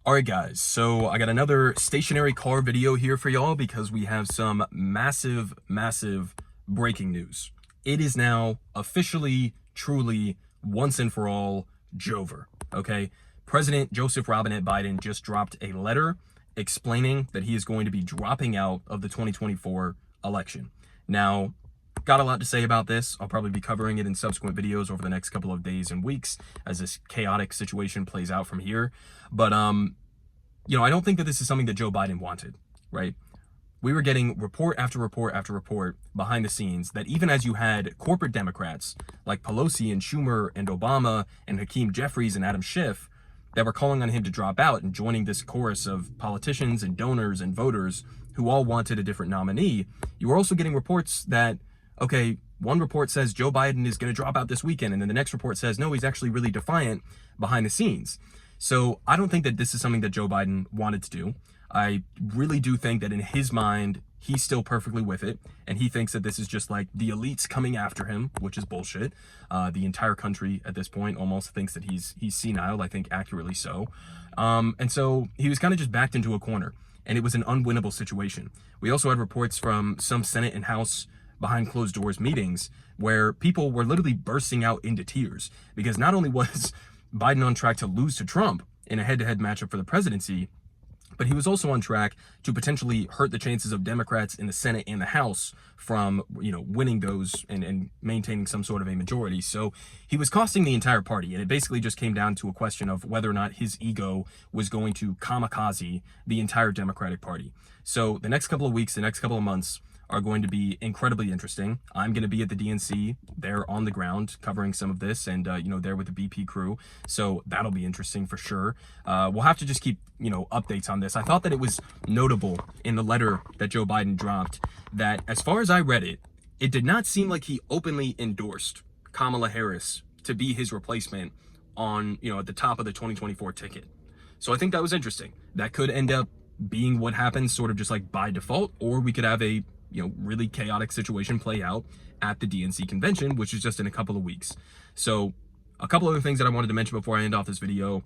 All right, guys, so I got another stationary car video here for y'all because we have some massive breaking news. It is now officially, truly, once and for all, Jover, okay? President Joseph Robinette Biden just dropped a letter explaining that he is going to be dropping out of the 2024 election. Now, got a lot to say about this. I'll probably be covering it in subsequent videos over the next couple of days and weeks as this chaotic situation plays out from here. But, I don't think that this is something that Joe Biden wanted, right? We were getting report after report after report behind the scenes that even as you had corporate Democrats like Pelosi and Schumer and Obama and Hakeem Jeffries and Adam Schiff that were calling on him to drop out and joining this chorus of politicians and donors and voters who all wanted a different nominee, you were also getting reports that, okay, one report says Joe Biden is going to drop out this weekend, and then the next report says, no, he's actually really defiant behind the scenes. So I don't think that this is something that Joe Biden wanted to do. I really do think that in his mind, he's still perfectly with it. And he thinks that this is just like the elites coming after him, which is bullshit. The entire country at this point almost thinks that he's senile, I think accurately so. And so he was kind of just backed into a corner, and it was an unwinnable situation. We also had reports from some Senate and House behind closed doors meetings where people were literally bursting out into tears because not only was Biden on track to lose to Trump in a head-to-head matchup for the presidency, but he was also on track to potentially hurt the chances of Democrats in the Senate and the House from, winning those and maintaining some sort of a majority. So he was costing the entire party, and it basically just came down to a question of whether or not his ego was going to kamikaze the entire Democratic Party. So the next couple of weeks, the next couple of months are going to be incredibly interesting. I'm going to be at the DNC there on the ground covering some of this and, there with the BP crew. So that'll be interesting for sure. We'll have to just keep, updates on this. I thought that it was notable in the letter that Joe Biden dropped that as far as I read it, it did not seem like he openly endorsed Kamala Harris to be his replacement on, at the top of the 2024 ticket. So I think that was interesting. That could end up being what happens sort of just like by default, or we could have a really chaotic situation play out at the DNC convention, which is just in a couple of weeks. So a couple other things that I wanted to mention before I end off this video.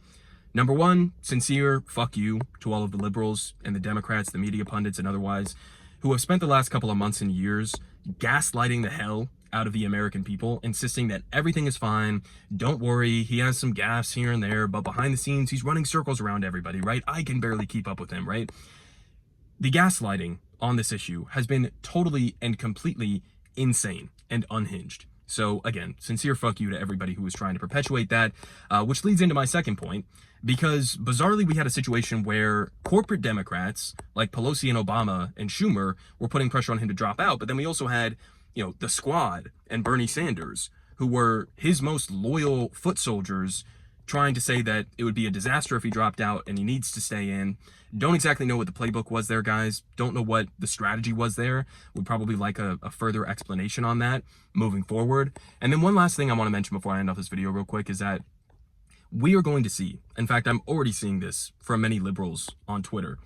Number one, sincere fuck you to all of the liberals and the Democrats, the media pundits and otherwise, who have spent the last couple of months and years gaslighting the hell out of the American people, insisting that everything is fine. Don't worry, he has some gaffes here and there, but behind the scenes, he's running circles around everybody, right? I can barely keep up with him, right? The gaslighting on this issue has been totally and completely insane and unhinged. So again, sincere fuck you to everybody who was trying to perpetuate that, which leads into my second point, because bizarrely we had a situation where corporate Democrats like Pelosi and Obama and Schumer were putting pressure on him to drop out, but then we also had, the squad and Bernie Sanders, who were his most loyal foot soldiers, trying to say that it would be a disaster if he dropped out and he needs to stay in. Don't exactly know what the playbook was there, guys. Don't know what the strategy was there. Would probably like a further explanation on that moving forward. And then one last thing I want to mention before I end off this video real quick is that we are going to see, in fact, I'm already seeing this from many liberals on Twitter,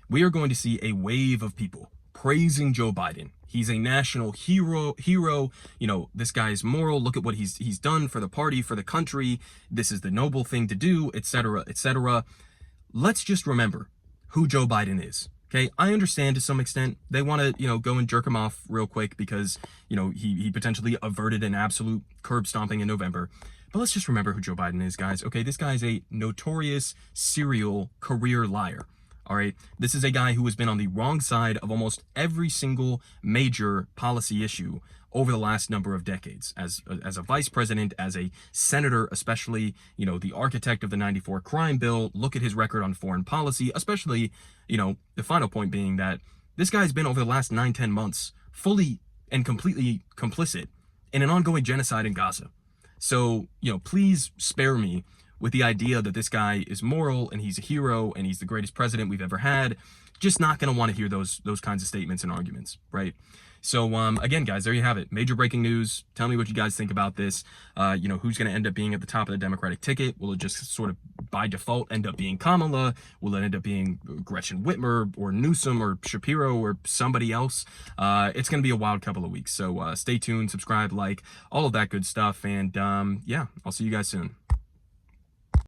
we are going to see a wave of people praising Joe Biden. He's a national hero. This guy is moral. Look at what he's done for the party, for the country. This is the noble thing to do, etc., etc. Let's just remember who Joe Biden is. Okay, I understand to some extent they want to, go and jerk him off real quick because, he potentially averted an absolute curb stomping in November. But let's just remember who Joe Biden is, guys. Okay, this guy is a notorious serial career liar. All right, this is a guy who has been on the wrong side of almost every single major policy issue over the last number of decades. As a vice president, as a senator, especially, the architect of the '94 crime bill. Look at his record on foreign policy, especially, the final point being that this guy's been over the last 9-10 months fully and completely complicit in an ongoing genocide in Gaza. So, please spare me with the idea that this guy is moral and he's a hero and he's the greatest president we've ever had. Just not going to want to hear those kinds of statements and arguments, right? So again, guys, there you have it. Major breaking news. Tell me what you guys think about this. Who's going to end up being at the top of the Democratic ticket? Will it just sort of by default end up being Kamala? Will it end up being Gretchen Whitmer or Newsom or Shapiro or somebody else? It's going to be a wild couple of weeks. So stay tuned, subscribe, like, all of that good stuff. And yeah, I'll see you guys soon.